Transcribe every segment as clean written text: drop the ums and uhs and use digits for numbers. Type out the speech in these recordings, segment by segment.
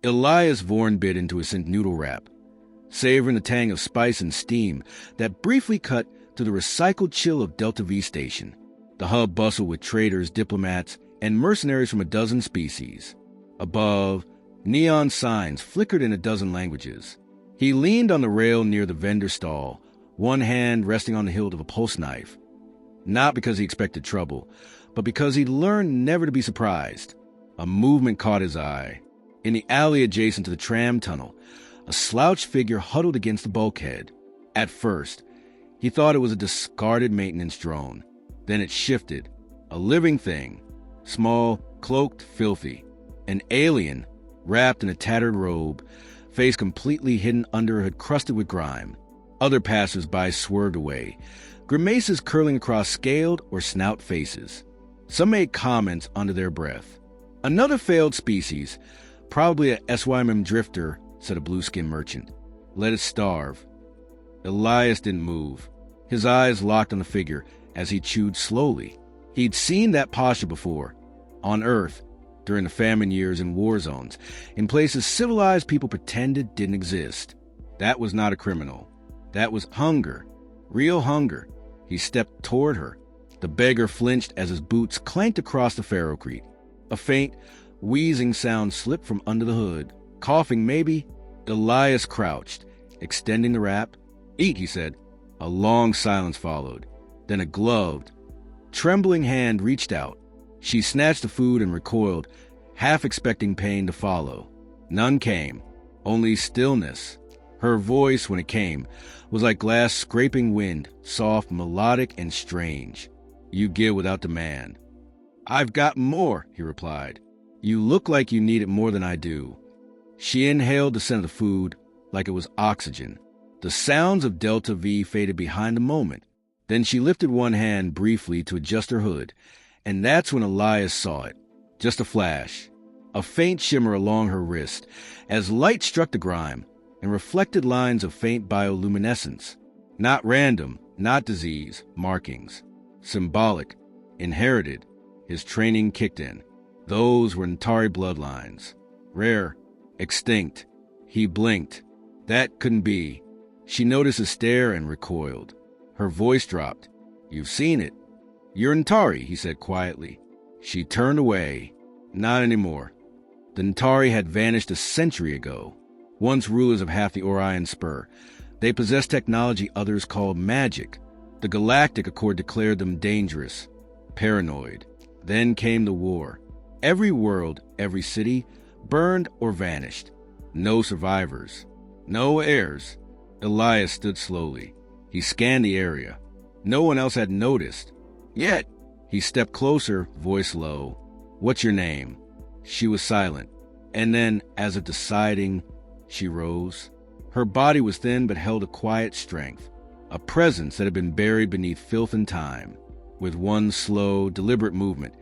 Elias Vorn bit into his scent noodle wrap, savoring the tang of spice and steam that briefly cut to the recycled chill of Delta V Station. The hub bustled with traders, diplomats, and mercenaries from a dozen species. Above, neon signs flickered in a dozen languages. He leaned on the rail near the vendor stall, one hand resting on the hilt of a pulse knife. Not because he expected trouble, but because he'd learned never to be surprised. A movement caught his eye. In the alley adjacent to the tram tunnel, a slouched figure huddled against the bulkhead. At first, he thought it was a discarded maintenance drone. Then it shifted. A living thing. Small, cloaked, filthy. An alien, wrapped in a tattered robe, face completely hidden under a hood crusted with grime. Other passers-by swerved away, grimaces curling across scaled or snout faces. Some made comments under their breath. Another failed species, probably a SYMM drifter, said a blue-skinned merchant. Let it starve. Elias didn't move. His eyes locked on the figure as he chewed slowly. He'd seen that posture before. On Earth, during the famine years in war zones, in places civilized people pretended didn't exist. That was not a criminal. That was hunger. Real hunger. He stepped toward her. The beggar flinched as his boots clanked across the ferrocrete. A faint, wheezing sound slipped from under the hood. Coughing, maybe. Elias crouched, extending the wrap. Eat, he said. A long silence followed. Then a gloved, trembling hand reached out. She snatched the food and recoiled, half expecting pain to follow. None came, only stillness. Her voice, when it came, was like glass scraping wind, soft, melodic, and strange. You give without demand. I've got more, he replied. You look like you need it more than I do. She inhaled the scent of the food like it was oxygen. The sounds of Delta V faded behind a moment. Then she lifted one hand briefly to adjust her hood, and that's when Elias saw it. Just a flash. A faint shimmer along her wrist as light struck the grime and reflected lines of faint bioluminescence. Not random, not disease, markings. Symbolic, inherited. His training kicked in. Those were Natari bloodlines. Rare, extinct. He blinked. That couldn't be. She noticed a stare and recoiled. Her voice dropped. You've seen it. You're Natari, he said quietly. She turned away. Not anymore. The Natari had vanished a century ago. Once rulers of half the Orion Spur, they possessed technology others called magic. The Galactic Accord declared them dangerous, paranoid. Then came the war. Every world, every city, burned or vanished. No survivors. No heirs. Elias stood slowly. He scanned the area. No one else had noticed. Yet, he stepped closer, voice low. What's your name? She was silent. And then, as if deciding, she rose. Her body was thin but held a quiet strength, a presence that had been buried beneath filth and time. With one slow, deliberate movement,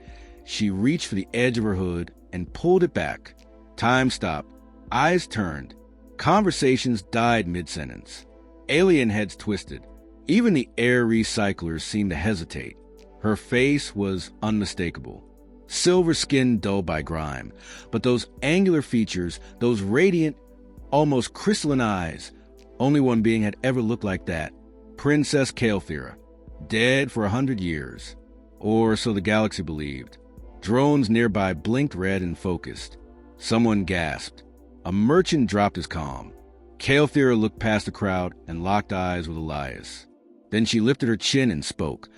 she reached for the edge of her hood and pulled it back. Time stopped. Eyes turned. Conversations died mid-sentence. Alien heads twisted. Even the air recyclers seemed to hesitate. Her face was unmistakable. Silver skin dulled by grime, but those angular features, those radiant, almost crystalline eyes, only one being had ever looked like that. Princess Kael'thera, dead for 100 years. Or so the galaxy believed. Drones nearby blinked red and focused. Someone gasped. A merchant dropped his calm. Kael'thera looked past the crowd and locked eyes with Elias. Then she lifted her chin and spoke,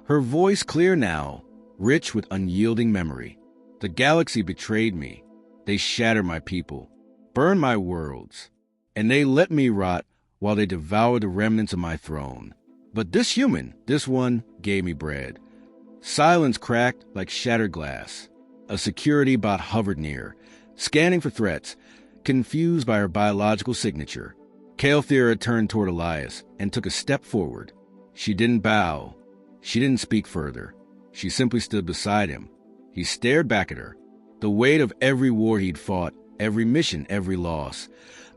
her voice clear now, rich with unyielding memory. The galaxy betrayed me. They shattered my people, burned my worlds, and they let me rot while they devoured the remnants of my throne. But this human, this one, gave me bread. Silence cracked like shattered glass. A security bot hovered near, scanning for threats, confused by her biological signature. Kael'thera turned toward Elias and took a step forward. She didn't bow. She didn't speak further. She simply stood beside him. He stared back at her. The weight of every war he'd fought, every mission, every loss,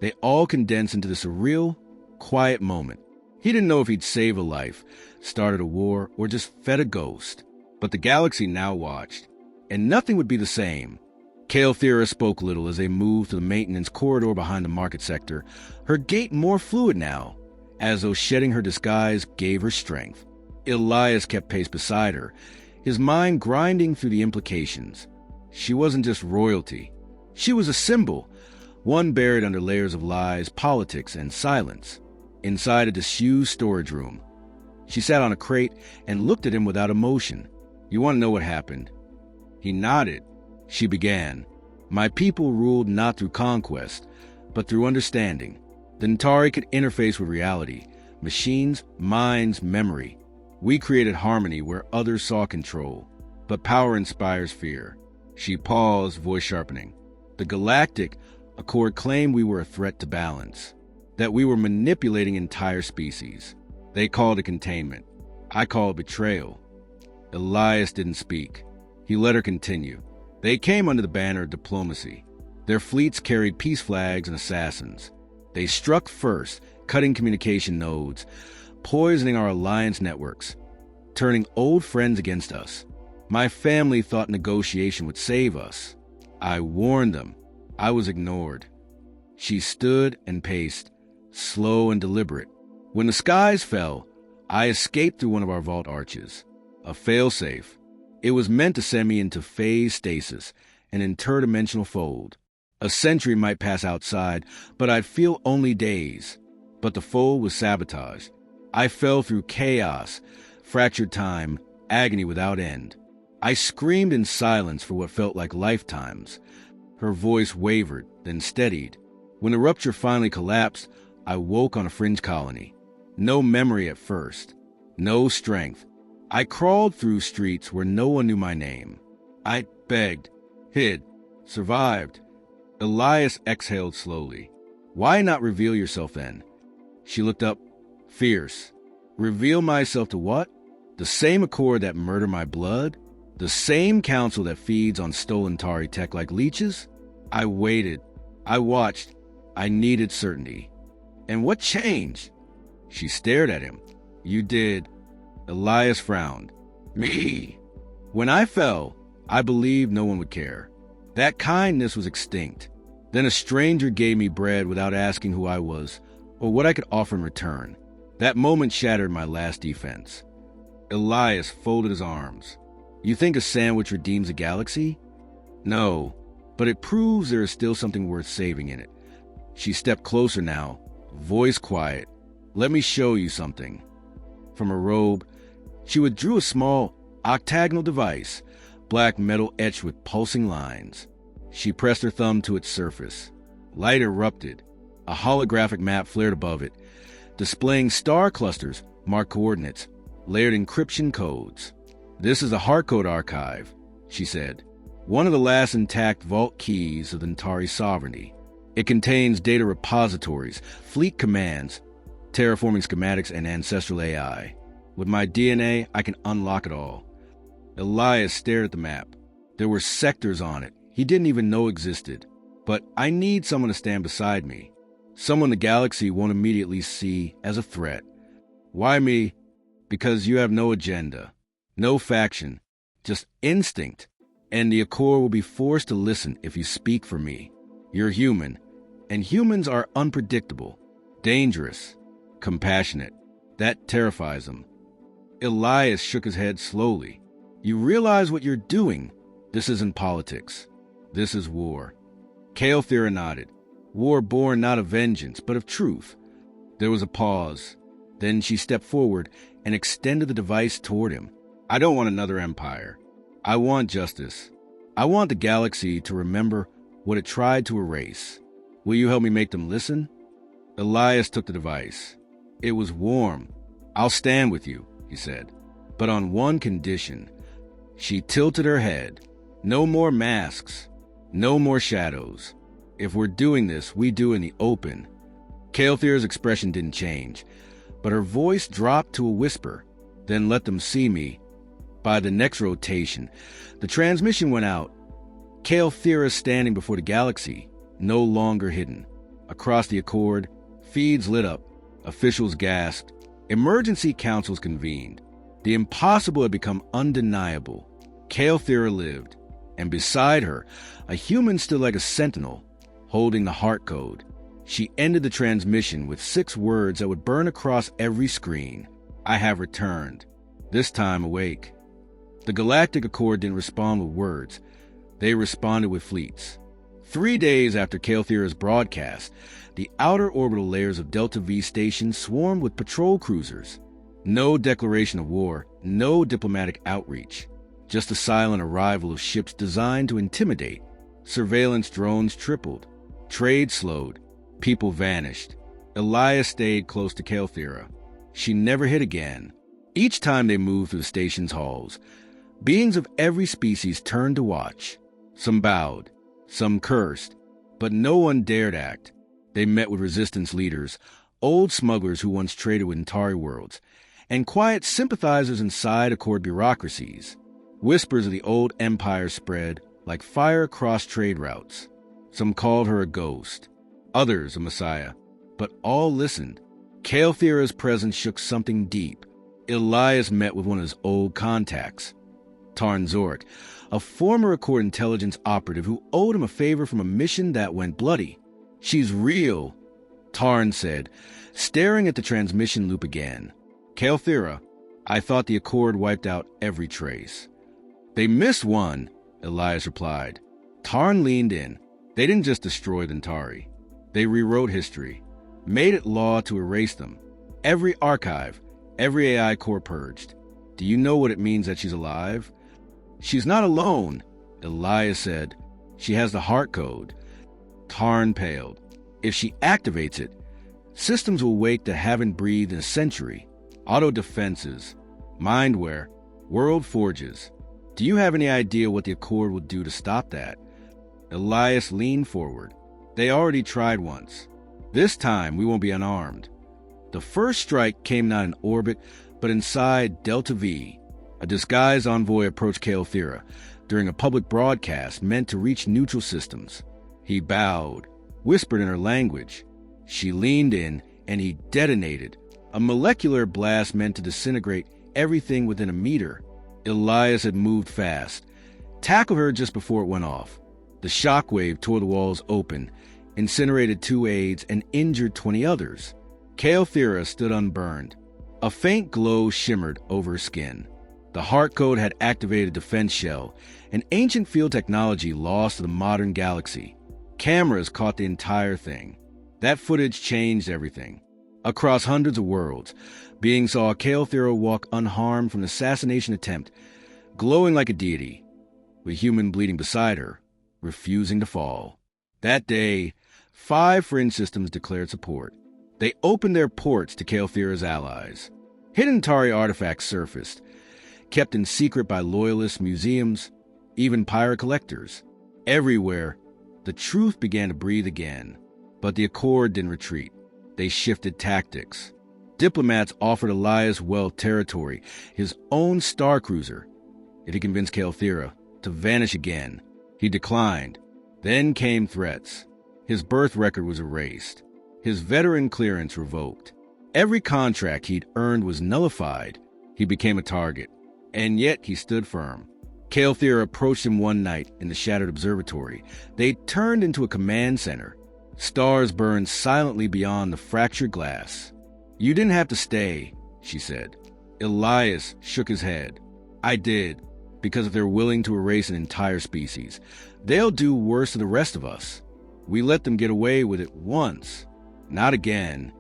they all condensed into this surreal, quiet moment. He didn't know if he'd saved a life, started a war, or just fed a ghost. But the galaxy now watched, and nothing would be the same. Kael'thera spoke little as they moved to the maintenance corridor behind the market sector, her gait more fluid now, as though shedding her disguise gave her strength. Elias kept pace beside her, his mind grinding through the implications. She wasn't just royalty. She was a symbol, one buried under layers of lies, politics, and silence. Inside a disused storage room, she sat on a crate and looked at him without emotion. "You want to know what happened?" He nodded. She began. "My people ruled not through conquest, but through understanding. The Nantari could interface with reality, machines, minds, memory. We created harmony where others saw control. But power inspires fear." She paused, voice sharpening. "The Galactic Accord claimed we were a threat to balance, that we were manipulating entire species. They called it containment. I call it betrayal." Elias didn't speak. He let her continue. "They came under the banner of diplomacy. Their fleets carried peace flags and assassins. They struck first, cutting communication nodes, poisoning our alliance networks, turning old friends against us. My family thought negotiation would save us. I warned them. I was ignored." She stood and paced, slow and deliberate. "When the skies fell, I escaped through one of our vault arches. A failsafe. It was meant to send me into phase stasis, an interdimensional fold. A century might pass outside, but I'd feel only days. But the fold was sabotaged. I fell through chaos, fractured time, agony without end. I screamed in silence for what felt like lifetimes." Her voice wavered, then steadied. "When the rupture finally collapsed, I woke on a fringe colony. No memory at first. No strength. I crawled through streets where no one knew my name. I begged, hid, survived." Elias exhaled slowly. "Why not reveal yourself then?" She looked up, fierce. "Reveal myself to what? The same Accord that murdered my blood? The same council that feeds on stolen Tari tech like leeches?" I waited. I watched. I needed certainty. "And what changed?" She stared at him. "You did." Elias frowned. "Me?" "When I fell, I believed no one would care. That kindness was extinct. Then a stranger gave me bread without asking who I was or what I could offer in return. That moment shattered my last defense." Elias folded his arms. "You think a sandwich redeems a galaxy?" "No, but it proves there is still something worth saving in it." She stepped closer now, voice quiet. "Let me show you something." From her robe, she withdrew a small octagonal device, black metal etched with pulsing lines. She pressed her thumb to its surface. Light erupted. A holographic map flared above it, displaying star clusters, marked coordinates, layered encryption codes. "This is a hardcode archive," she said. "One of the last intact vault keys of the Nantari sovereignty. It contains data repositories, fleet commands, terraforming schematics, and ancestral AI. With my DNA, I can unlock it all." Elias stared at the map. There were sectors on it he didn't even know existed. "But I need someone to stand beside me. Someone the galaxy won't immediately see as a threat." "Why me?" "Because you have no agenda, no faction, just instinct. And the Accord will be forced to listen if you speak for me. You're human, and humans are unpredictable, dangerous, compassionate. That terrifies them." Elias shook his head slowly. "You realize what you're doing? This isn't politics. This is war." Kael'thera nodded. "War born not of vengeance, but of truth." There was a pause. Then she stepped forward and extended the device toward him. "I don't want another empire. I want justice. I want the galaxy to remember what it tried to erase. Will you help me make them listen?" Elias took the device. It was warm. "I'll stand with you," he said, "but on one condition." She tilted her head. "No more masks. No more shadows. If we're doing this, we do in the open." Kael'thera's expression didn't change, but her voice dropped to a whisper. "Then let them see me." By the next rotation, the transmission went out. Kael'thera standing before the galaxy, no longer hidden. Across the Accord, feeds lit up. Officials gasped. Emergency councils convened. The impossible had become undeniable. Kael'thera lived. and beside her, a human stood like a sentinel, holding the heart code. She ended the transmission with 6 words that would burn across every screen. I have returned, this time awake. The Galactic Accord didn't respond with words. They responded with fleets. 3 days after Calthira's broadcast, the outer orbital layers of Delta V Station swarmed with patrol cruisers. No declaration of war, no diplomatic outreach. Just the silent arrival of ships designed to intimidate. Surveillance drones tripled. Trade slowed. People vanished. Elias stayed close to Calthira. She never hit again. Each time they moved through the station's halls, beings of every species turned to watch. Some bowed, some cursed, but no one dared act. They met with resistance leaders, old smugglers who once traded with Antari worlds, and quiet sympathizers inside Accord bureaucracies. Whispers of the old empire spread like fire across trade routes. Some called her a ghost, others a messiah, but all listened. Calthira's presence shook something deep. Elias met with one of his old contacts, Tarn Zork, a former Accord intelligence operative who owed him a favor from a mission that went bloody. "She's real," Tarn said, staring at the transmission loop again. "Calthira, I thought the Accord wiped out every trace." "They missed one," Elias replied. Tarn leaned in. "They didn't just destroy the Antari. They rewrote history, made it law to erase them. Every archive, every AI core purged. Do you know what it means that she's alive?" "She's not alone," Elias said. "She has the heart code." Tarn paled. "If she activates it, systems will wake that haven't breathed in a century. Auto-defenses, mindware, world forges. Do you have any idea what the Accord will do to stop that?" Elias leaned forward. "They already tried once. This time we won't be unarmed." The first strike came not in orbit, but inside Delta V. A disguised envoy approached Calthira during a public broadcast meant to reach neutral systems. He bowed, whispered in her language. She leaned in, and he detonated. A molecular blast meant to disintegrate everything within a meter. Elias had moved fast, tackled her just before it went off. The shockwave tore the walls open, incinerated 2 aides, and injured 20 others. Calthira stood unburned. A faint glow shimmered over her skin. The heart code had activated a defense shell, an ancient field technology lost to the modern galaxy. Cameras caught the entire thing. That footage changed everything. Across hundreds of worlds, beings saw Calthira walk unharmed from the assassination attempt, glowing like a deity, with human bleeding beside her, refusing to fall. That day, 5 fringe systems declared support. They opened their ports to Calthira's allies. Hidden Tari artifacts surfaced, kept in secret by loyalists, museums, even pirate collectors. Everywhere, the truth began to breathe again. But the Accord didn't retreat. They shifted tactics. Diplomats offered Elias Weld territory, his own star cruiser, if he convinced Calthira to vanish again. He declined. Then came threats. His birth record was erased. His veteran clearance revoked. Every contract he'd earned was nullified. He became a target. And yet he stood firm. Calthira approached him one night in the shattered observatory. They turned into a command center. Stars burned silently beyond the fractured glass. "You didn't have to stay," she said. Elias shook his head. "I did, because if they're willing to erase an entire species, they'll do worse to the rest of us. We let them get away with it once. Not again."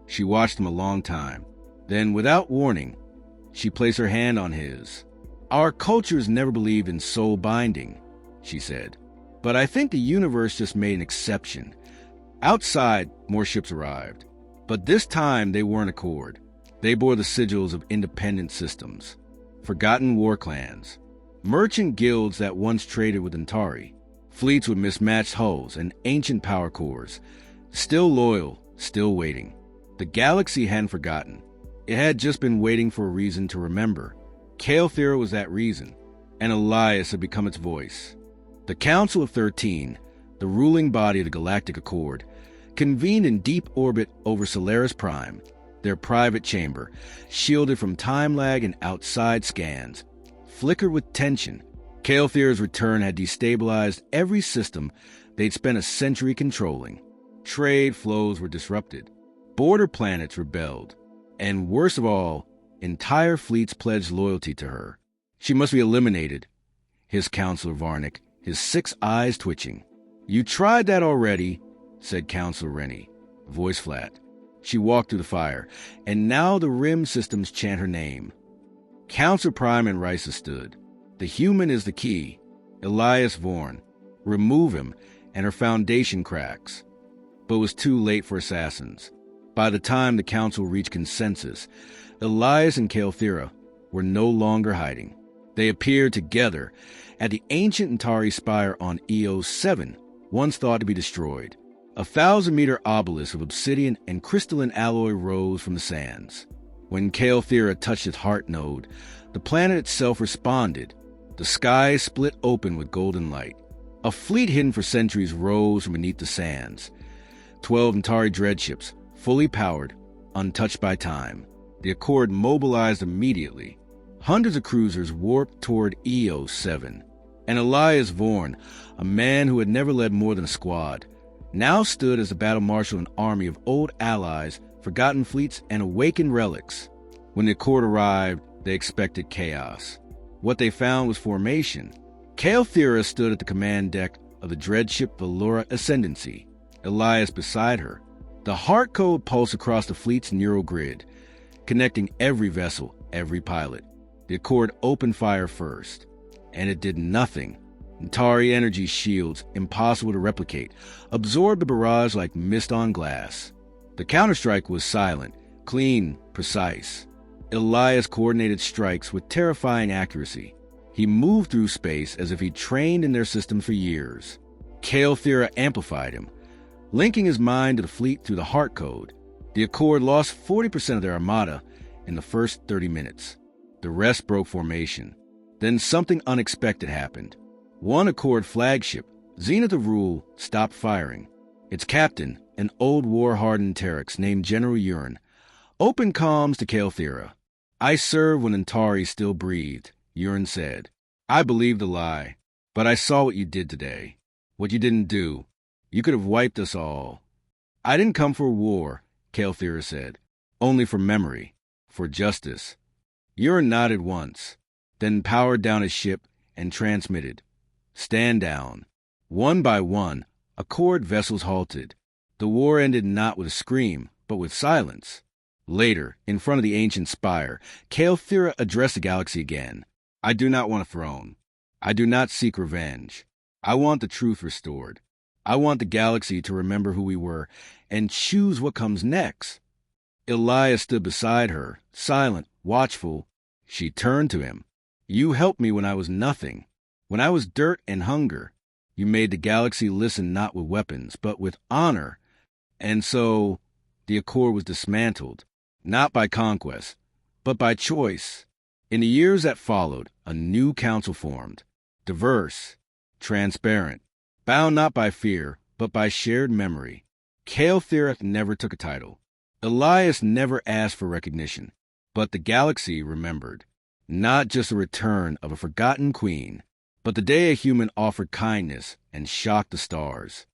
She watched him a long time. Then, without warning, she placed her hand on his. "Our cultures never believed in soul binding," she said. "But I think the universe just made an exception. Outside, more ships arrived. But this time they weren't Accord. They bore the sigils of independent systems, forgotten war clans, merchant guilds that once traded with Antari, fleets with mismatched hulls and ancient power cores, still loyal, still waiting. The galaxy hadn't forgotten. It had just been waiting for a reason to remember. Calthira was that reason, and Elias had become its voice. The Council of 13, the ruling body of the Galactic Accord, convened in deep orbit over Solaris Prime, their private chamber, shielded from time lag and outside scans. Flickered with tension, Kael'thera's return had destabilized every system they'd spent a century controlling. Trade flows were disrupted. Border planets rebelled. And worst of all, entire fleets pledged loyalty to her. She must be eliminated, hissed Counselor Varnick, his 6 eyes twitching. You tried that already, said Counselor Rennie, voice flat. She walked through the fire, and now the rim systems chant her name. Counselor Prime and Risa stood. The human is the key. Elias Vorn. Remove him, and her foundation cracks. But it was too late for assassins. By the time the council reached consensus, Elias and Kael'thera were no longer hiding. They appeared together at the ancient Antari spire on Eos 7, once thought to be destroyed. A 1,000-meter obelisk of obsidian and crystalline alloy rose from the sands. When Kael'thera touched its heart node, the planet itself responded. The sky split open with golden light. A fleet hidden for centuries rose from beneath the sands. 12 Antari dreadships, fully powered, untouched by time. The Accord mobilized immediately. Hundreds of cruisers warped toward Eos 7. And Elias Vorn, a man who had never led more than a squad, now stood as the battle marshal of an army of old allies, forgotten fleets, and awakened relics. When the Accord arrived, they expected chaos. What they found was formation. Kael'thera stood at the command deck of the dreadship Valora Ascendancy, Elias beside her. The heart code pulsed across the fleet's neural grid, connecting every vessel, every pilot. The Accord opened fire first, and it did nothing. Antari energy shields, impossible to replicate, absorbed the barrage like mist on glass. The counterstrike was silent, clean, precise. Elias coordinated strikes with terrifying accuracy. He moved through space as if he'd trained in their system for years. Kael'thera amplified him, linking his mind to the fleet through the heart code. The Accord lost 40% of their armada in the first 30 minutes. The rest broke formation. Then something unexpected happened. One Accord flagship, Zenith of Rule, stopped firing. Its captain, an old war-hardened Terex named General Urine, opened comms to Kael'thera. I served when Antari still breathed, Urine said. I believed the lie, but I saw what you did today. What you didn't do. You could have wiped us all. I didn't come for war, Kael'thera said. Only for memory, for justice. Urine nodded once, then powered down his ship and transmitted. Stand down. One by one, Accord vessels halted. The war ended not with a scream, but with silence. Later, in front of the ancient spire, Kael'thera addressed the galaxy again. I do not want a throne. I do not seek revenge. I want the truth restored. I want the galaxy to remember who we were and choose what comes next. Elias stood beside her, silent, watchful. She turned to him. You helped me when I was nothing. When I was dirt and hunger. You made the galaxy listen not with weapons, but with honor. And so, the Accord was dismantled, not by conquest, but by choice. In the years that followed, a new council formed, diverse, transparent, bound not by fear, but by shared memory. Kael'thera never took a title. Elias never asked for recognition, but the galaxy remembered. Not just the return of a forgotten queen, but the day a human offered kindness and shocked the stars.